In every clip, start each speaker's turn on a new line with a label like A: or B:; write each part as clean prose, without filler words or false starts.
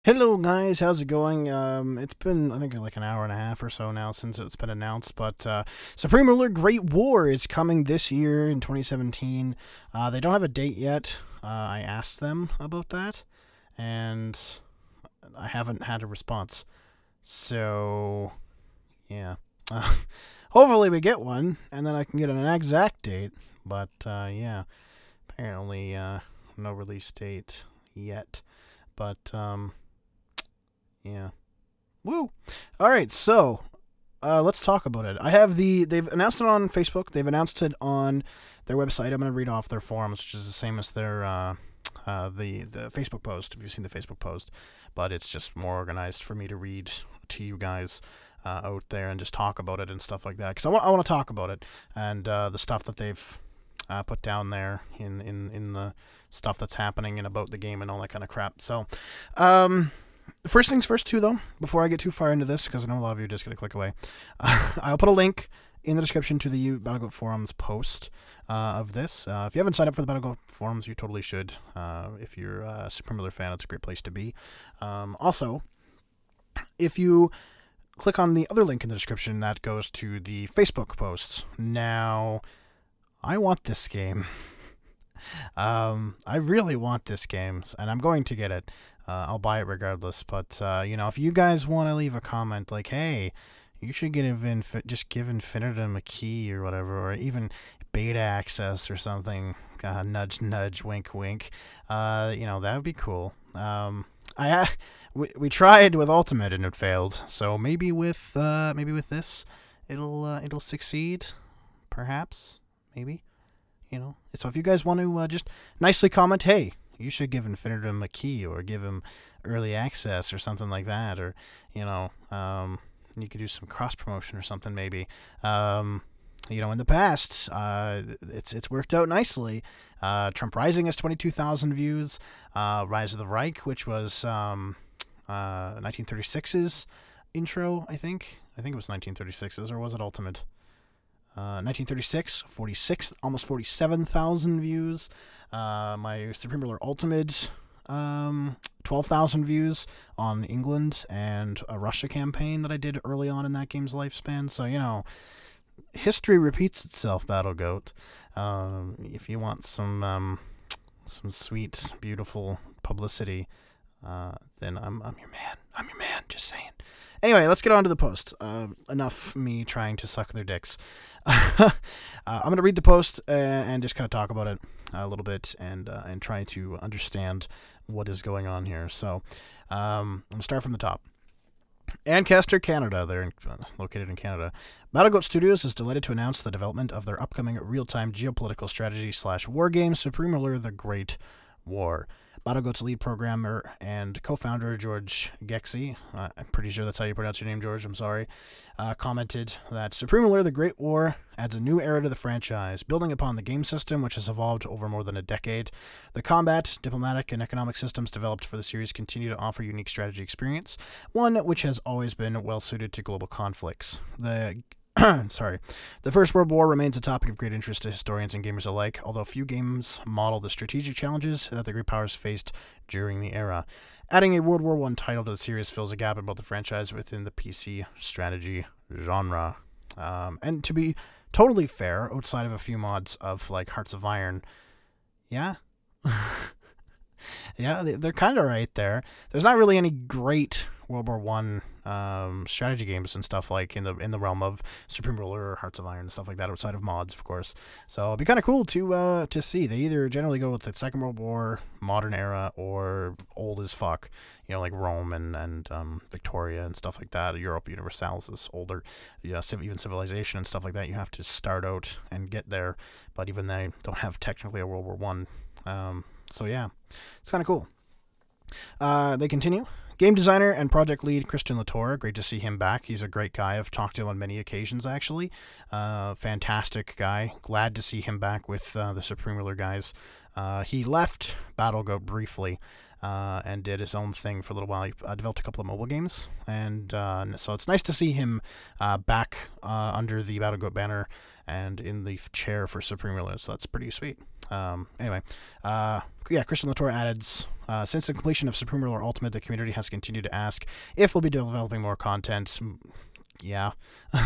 A: Hello guys, how's it going? It's been I think like an hour and a half or so now since it's been announced, but Supreme Ruler Great War is coming this year in 2017. They don't have a date yet. I asked them about that, and I haven't had a response. So yeah, hopefully we get one, and then I can get an exact date. But yeah, apparently no release date yet. But yeah. Woo. All right, so let's talk about it. They've announced it on Facebook. They've announced it on their website. I'm going to read off their forums, which is the same as their the Facebook post. If you've seen the Facebook post, but it's just more organized for me to read to you guys out there and just talk about it and stuff like that. Because I want to talk about it and the stuff that they've put down there in the stuff that's happening and about the game and all that kind of crap. So, first things first, too, though, before I get too far into this, because I know a lot of you are just going to click away, I'll put a link in the description to the BattleGoat Forums post of this. If you haven't signed up for the BattleGoat Forums, you totally should. If you're a Supreme Ruler fan, it's a great place to be. Also, if you click on the other link in the description, that goes to the Facebook posts. Now, I want this game. I really want this game, and I'm going to get it. I'll buy it regardless. But if you guys want to leave a comment like, "Hey, you should just give Infinitum a key or whatever, or even beta access or something," nudge, nudge, wink, wink. That would be cool. We tried with Ultimate and it failed. So maybe with this, it'll succeed, perhaps, maybe. So if you guys want to just nicely comment, hey, you should give Infinitum a key or give him early access or something like that, or you could do some cross promotion or something maybe. In the past, it's worked out nicely. Trump Rising has 22,000 views. Rise of the Reich, which was 1936's intro, I think it was 1936's, or was it Ultimate? 1936, 46, almost 47,000 views. My Supreme Ruler Ultimate, 12,000 views on England and a Russia campaign that I did early on in that game's lifespan. So, history repeats itself, BattleGoat. If you want some sweet, beautiful publicity, then I'm your man. I'm your man, just saying. Anyway, let's get on to the post. Enough me trying to suck their dicks. I'm going to read the post and just kind of talk about it a little bit and try to understand what is going on here. So I'm going to start from the top. Ancaster, Canada. They're located in Canada. BattleGoat Studios is delighted to announce the development of their upcoming real-time geopolitical strategy / war game, Supreme Ruler The Great War. BattleGoat's lead programmer and co-founder, George Gexy, I'm pretty sure that's how you pronounce your name, George, I'm sorry, commented that Supreme Ruler The Great War adds a new era to the franchise, building upon the game system, which has evolved over more than a decade. The combat, diplomatic, and economic systems developed for the series continue to offer unique strategy experience, one which has always been well-suited to global conflicts. The First World War remains a topic of great interest to historians and gamers alike, although few games model the strategic challenges that the great powers faced during the era. Adding a World War I title to the series fills a gap in both the franchise within the PC strategy genre. And to be totally fair, outside of a few mods of like Hearts of Iron, yeah, yeah, they're kind of right there. There's not really any great World War One strategy games and stuff like in the realm of Supreme Ruler or Hearts of Iron and stuff like that, outside of mods, of course. So it'd be kind of cool to see. They either generally go with the Second World War, modern era, or old as fuck. Like Rome and Victoria and stuff like that. Europe Universalis is older. Yeah, even Civilization and stuff like that. You have to start out and get there, but even they don't have technically a World War One. So yeah, it's kind of cool. They continue. Game designer and project lead Christian Latour. Great to see him back. He's a great guy. I've talked to him on many occasions, actually. Fantastic guy. Glad to see him back with the Supreme Ruler guys. He left BattleGoat briefly and did his own thing for a little while. He developed a couple of mobile games, and so it's nice to see him back under the Battle Goat banner and in the chair for Supreme Ruler, so that's pretty sweet. Anyway, yeah, Christian Latour added, since the completion of Supreme Ruler Ultimate, the community has continued to ask if we'll be developing more content. Yeah,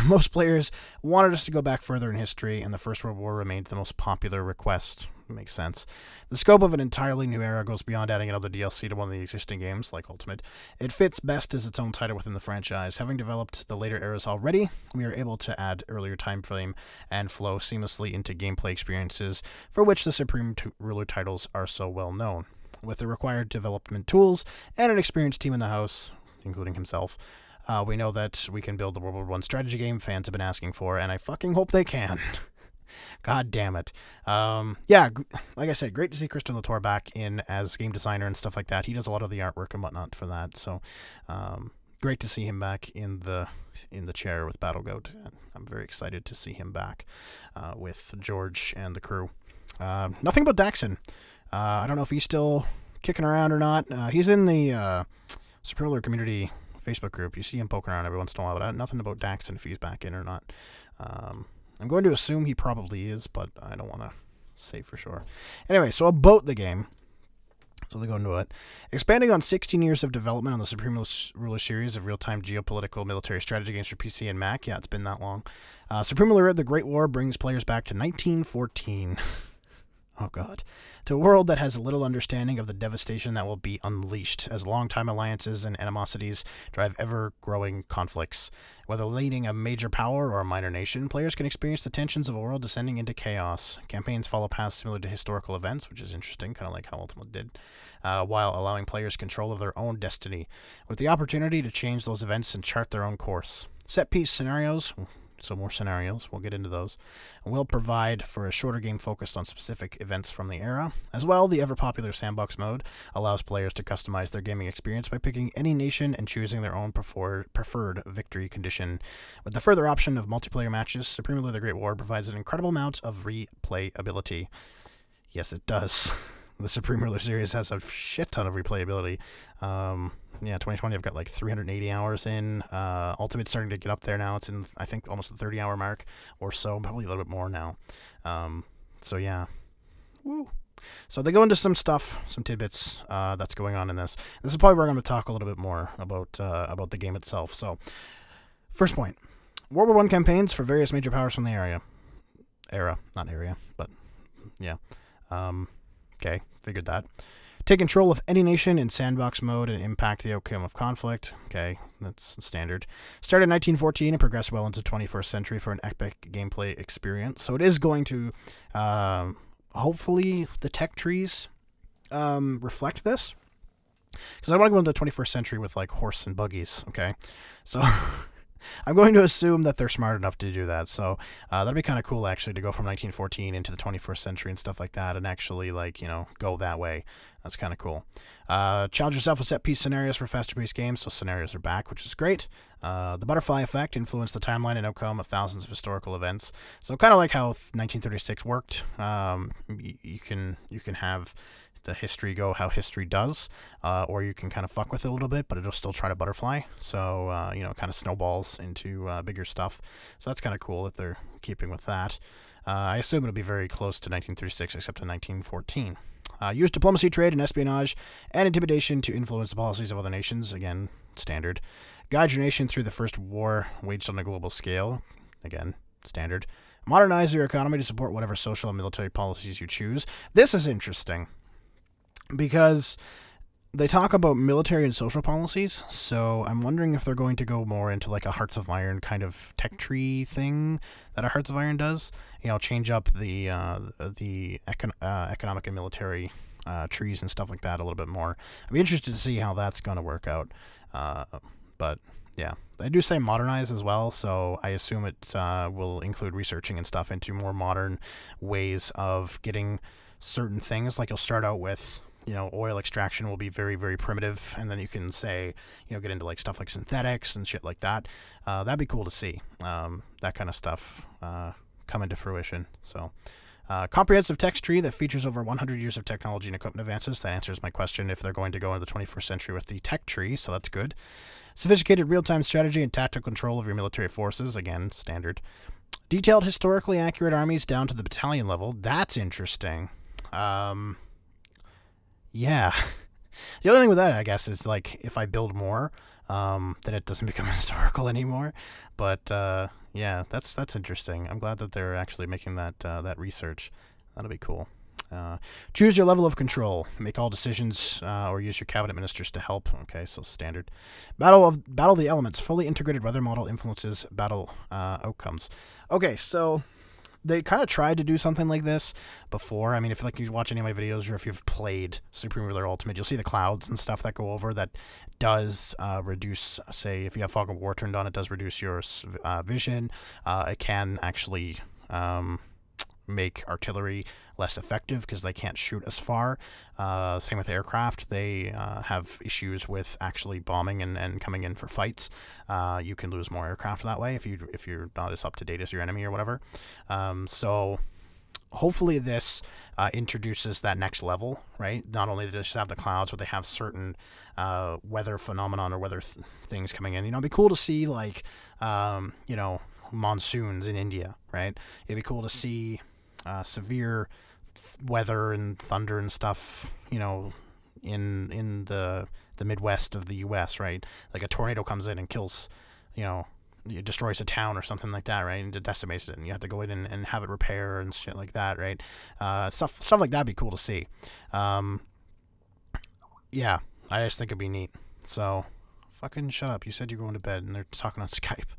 A: most players wanted us to go back further in history, and the First World War remained the most popular request. Makes sense. The scope of an entirely new era goes beyond adding another DLC to one of the existing games, like Ultimate. It fits best as its own title within the franchise. Having developed the later eras already, we are able to add earlier time frame and flow seamlessly into gameplay experiences for which the Supreme Ruler titles are so well known. With the required development tools and an experienced team in the house, including himself, we know that we can build the World War I strategy game fans have been asking for, and I fucking hope they can. God damn it. Yeah, like I said, great to see Christian Latour back in as game designer and stuff like that. He does a lot of the artwork and whatnot for that, so great to see him back in the chair with Battle Goat. I'm very excited to see him back with George and the crew. Nothing about Daxon. I don't know if he's still kicking around or not. He's in the Supreme Ruler community Facebook group. You see him poking around every once in a while, but nothing about Daxon if he's back in or not. I'm going to assume he probably is, but I don't want to say for sure. Anyway, so about the game. So they go into it. Expanding on 16 years of development on the Supreme Ruler series of real-time geopolitical military strategy games for PC and Mac. Yeah, it's been that long. Supreme Ruler: The Great War brings players back to 1914. Oh, God. To a world that has little understanding of the devastation that will be unleashed as long-time alliances and animosities drive ever-growing conflicts. Whether leading a major power or a minor nation, players can experience the tensions of a world descending into chaos. Campaigns follow paths similar to historical events, which is interesting, kind of like how Ultimate did, while allowing players control of their own destiny, with the opportunity to change those events and chart their own course. Set-piece scenarios... So more scenarios, we'll get into those, and we'll provide for a shorter game focused on specific events from the era. As well, the ever-popular sandbox mode allows players to customize their gaming experience by picking any nation and choosing their own preferred victory condition. With the further option of multiplayer matches, Supreme Ruler: The Great War provides an incredible amount of replayability. Yes, it does. The Supreme Ruler series has a shit ton of replayability. Yeah, 2020, I've got like 380 hours in. Ultimate's starting to get up there now. It's in, I think, almost the 30-hour mark or so, probably a little bit more now. So, yeah. Woo. So they go into some stuff, some tidbits that's going on in this. This is probably where I'm going to talk a little bit more about the game itself. So, first point. World War I campaigns for various major powers from the era. Not area, but, yeah. Okay, figured that. Take control of any nation in sandbox mode and impact the outcome of conflict. Okay, that's standard. Started in 1914 and progressed well into 21st century for an epic gameplay experience. So it is going to, hopefully, the tech trees reflect this. Because I want to go into the 21st century with, like, horse and buggies, okay? So... I'm going to assume that they're smart enough to do that, so that'd be kind of cool, actually, to go from 1914 into the 21st century and stuff like that, and actually, like, you know, go that way. That's kind of cool. Challenge yourself with set-piece scenarios for faster-paced games, so scenarios are back, which is great. The butterfly effect influenced the timeline and outcome of thousands of historical events, so kind of like how 1936 worked. You can have the history go how history does, or you can kind of fuck with it a little bit, but it'll still try to butterfly. So, you know, it kind of snowballs into bigger stuff. So that's kind of cool that they're keeping with that. I assume it'll be very close to 1936, except in 1914. Use diplomacy, trade, and espionage, and intimidation to influence the policies of other nations. Again, standard. Guide your nation through the first war waged on a global scale. Again, standard. Modernize your economy to support whatever social and military policies you choose. This is interesting, because they talk about military and social policies, so I'm wondering if they're going to go more into like a Hearts of Iron kind of tech tree thing that a Hearts of Iron does. You know, change up the economic and military trees and stuff like that a little bit more. I'd be interested to see how that's going to work out. But yeah, they do say modernize as well, so I assume it will include researching and stuff into more modern ways of getting certain things. Like you'll start out with, you know, oil extraction will be very, very primitive, and then you can say, you know, get into like stuff like synthetics and shit like that. That'd be cool to see, that kind of stuff come into fruition. So Comprehensive text tree that features over 100 years of technology and equipment advances. That answers my question if they're going to go into the 21st century with the tech tree, so that's good. Sophisticated real-time strategy and tactical control of your military forces. Again, standard. Detailed, historically accurate armies down to the battalion level. That's interesting. Yeah. The only thing with that, I guess, is like if I build more, then it doesn't become historical anymore. But yeah, that's interesting. I'm glad that they're actually making that that research. That'll be cool. Choose your level of control. Make all decisions or use your cabinet ministers to help. Okay, so standard. Battle of the Elements. Fully integrated weather model influences battle outcomes. Okay, so they kind of tried to do something like this before. I mean, if you watch any of my videos or if you've played Supreme Ruler Ultimate, you'll see the clouds and stuff that go over that does reduce, say, if you have Fog of War turned on, it does reduce your vision. It can actually make artillery less effective because they can't shoot as far. Same with aircraft. They have issues with actually bombing and coming in for fights. You can lose more aircraft that way if you're not as up to date as your enemy or whatever. So hopefully this introduces that next level, right? Not only do they just have the clouds, but they have certain weather phenomenon or weather things coming in. You know, it'd be cool to see like you know, monsoons in India, right? It'd be cool to see severe weather and thunder and stuff, you know, in the Midwest of the U.S., right? Like a tornado comes in and kills, you know, it destroys a town or something like that, right? And it decimates it, and you have to go in and have it repair and shit like that, right? Stuff like that'd be cool to see. Yeah, I just think it'd be neat. So, fucking shut up. You said you're going to bed, and they're talking on Skype.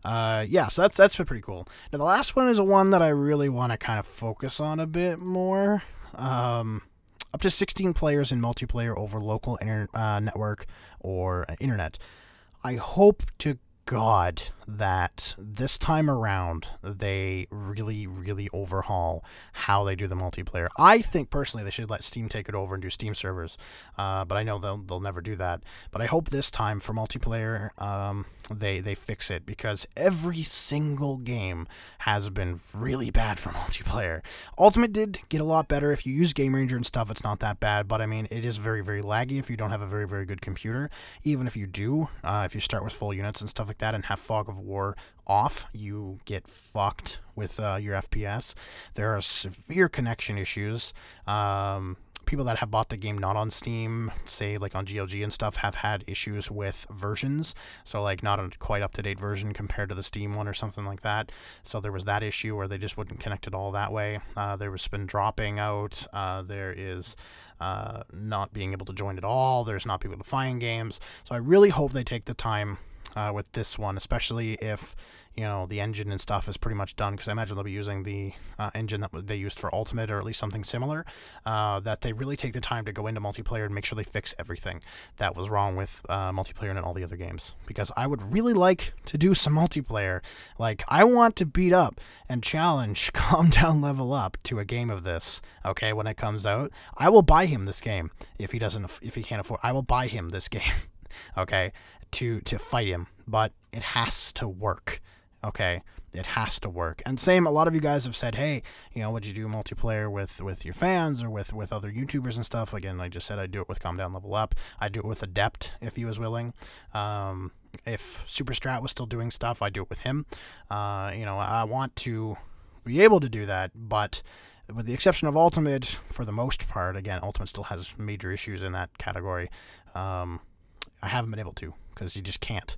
A: Yeah, so that's been pretty cool. Now the last one is a one that I really want to kind of focus on a bit more. Up to 16 players in multiplayer over local network or internet. I hope to God that this time around they really overhaul how they do the multiplayer. I think personally they should let Steam take it over and do Steam servers, but I know they'll never do that. But I hope this time for multiplayer they fix it, because every single game has been really bad for multiplayer. Ultimate did get a lot better. If you use Game Ranger and stuff, it's not that bad, but I mean it is very laggy if you don't have a very good computer. Even if you do, if you start with full units and stuff like that and have Fog of War off, you get fucked with your FPS. There are severe connection issues. People that have bought the game not on Steam, say like on GOG and stuff, have had issues with versions. So like not a quite up-to-date version compared to the Steam one or something like that. So there was that issue where they just wouldn't connect it all that way. There was been dropping out. There is not being able to join at all. There's not being able to find games. So I really hope they take the time with this one, especially if, you know, the engine and stuff is pretty much done, because I imagine they'll be using the engine that they used for Ultimate, or at least something similar, that they really take the time to go into multiplayer and make sure they fix everything that was wrong with multiplayer and all the other games, because I would really like to do some multiplayer. Like, I want to beat up and challenge Calm Down Level Up to a game of this, okay, when it comes out. I will buy him this game if he can't afford. I will buy him this game, okay, to fight him, but it has to work. Okay, it has to work. And same, a lot of you guys have said, hey, you know, would you do multiplayer with your fans or with other YouTubers and stuff? Again, I just said I'd do it with Calm Down Level Up. I'd do it with Adept if he was willing. If Superstrat was still doing stuff, I'd do it with him. You know, I want to be able to do that, but with the exception of Ultimate, for the most part, again, Ultimate still has major issues in that category. I haven't been able to, because you just can't.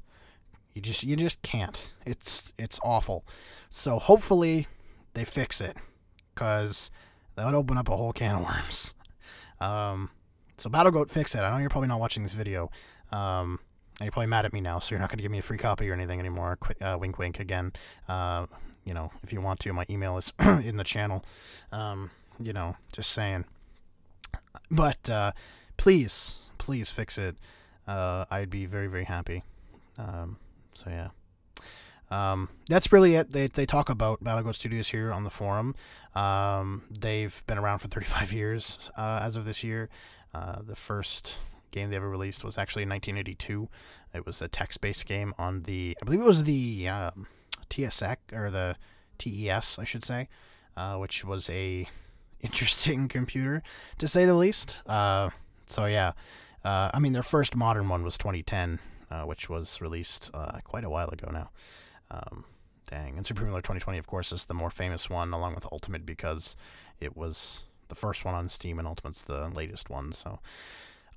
A: You just can't. It's awful. So hopefully they fix it, because that would open up a whole can of worms. So BattleGoat, fix it. I know you're probably not watching this video, and you're probably mad at me now, so you're not going to give me a free copy or anything anymore. Wink, wink again. You know, if you want to, my email is in the channel. You know, just saying. But please fix it. I'd be very happy. So yeah, that's really it. They talk about BattleGoat Studios here on the forum. They've been around for 35 years as of this year. The first game they ever released was actually in 1982. It was a text-based game on the, I believe it was the TSX, or the TES, I should say. which was a interesting computer, to say the least. So yeah, I mean, their first modern one was 2010, which was released quite a while ago now. Dang. And Super Miller 2020, of course, is the more famous one, along with Ultimate, because it was the first one on Steam, and Ultimate's the latest one. So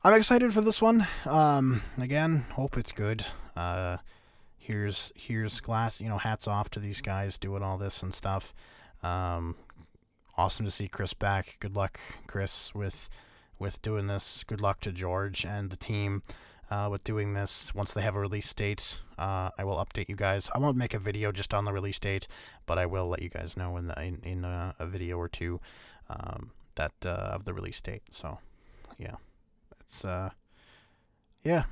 A: I'm excited for this one. Again, hope it's good. Here's glass. Hats off to these guys doing all this and stuff. Awesome to see Chris back. Good luck, Chris, with doing this. Good luck to George and the team with doing this. Once they have a release date, I will update you guys. I won't make a video just on the release date, but I will let you guys know in a video or two that of the release date. So yeah,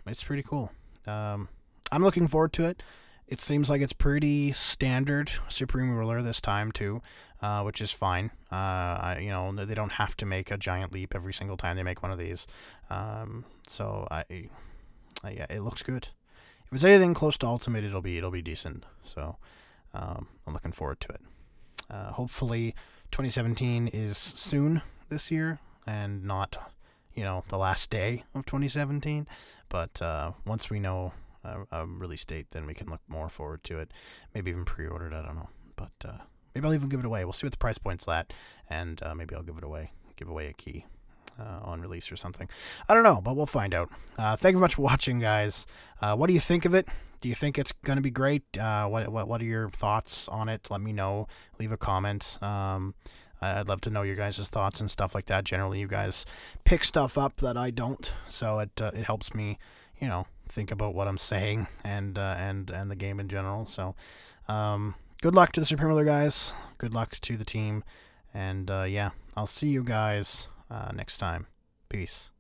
A: it's pretty cool. I'm looking forward to it. It seems like it's pretty standard Supreme Ruler this time too, which is fine. They don't have to make a giant leap every single time they make one of these. So yeah, it looks good. If it's anything close to Ultimate, it'll be decent. So I'm looking forward to it. Hopefully 2017 is soon this year and not, the last day of 2017. But once we know a release date, then we can look more forward to it. Maybe even pre-order it, I don't know. But maybe I'll even give it away. We'll see what the price point's at, and maybe I'll give away a key on release or something. I don't know, but we'll find out. Thank you very much for watching, guys. What do you think of it? Do you think it's going to be great? What are your thoughts on it? Let me know. Leave a comment. I'd love to know your guys' thoughts and stuff like that. Generally, you guys pick stuff up that I don't, so it helps me, think about what I'm saying and the game in general. So, good luck to the Supreme Ruler guys. Good luck to the team, and yeah, I'll see you guys next time. Peace.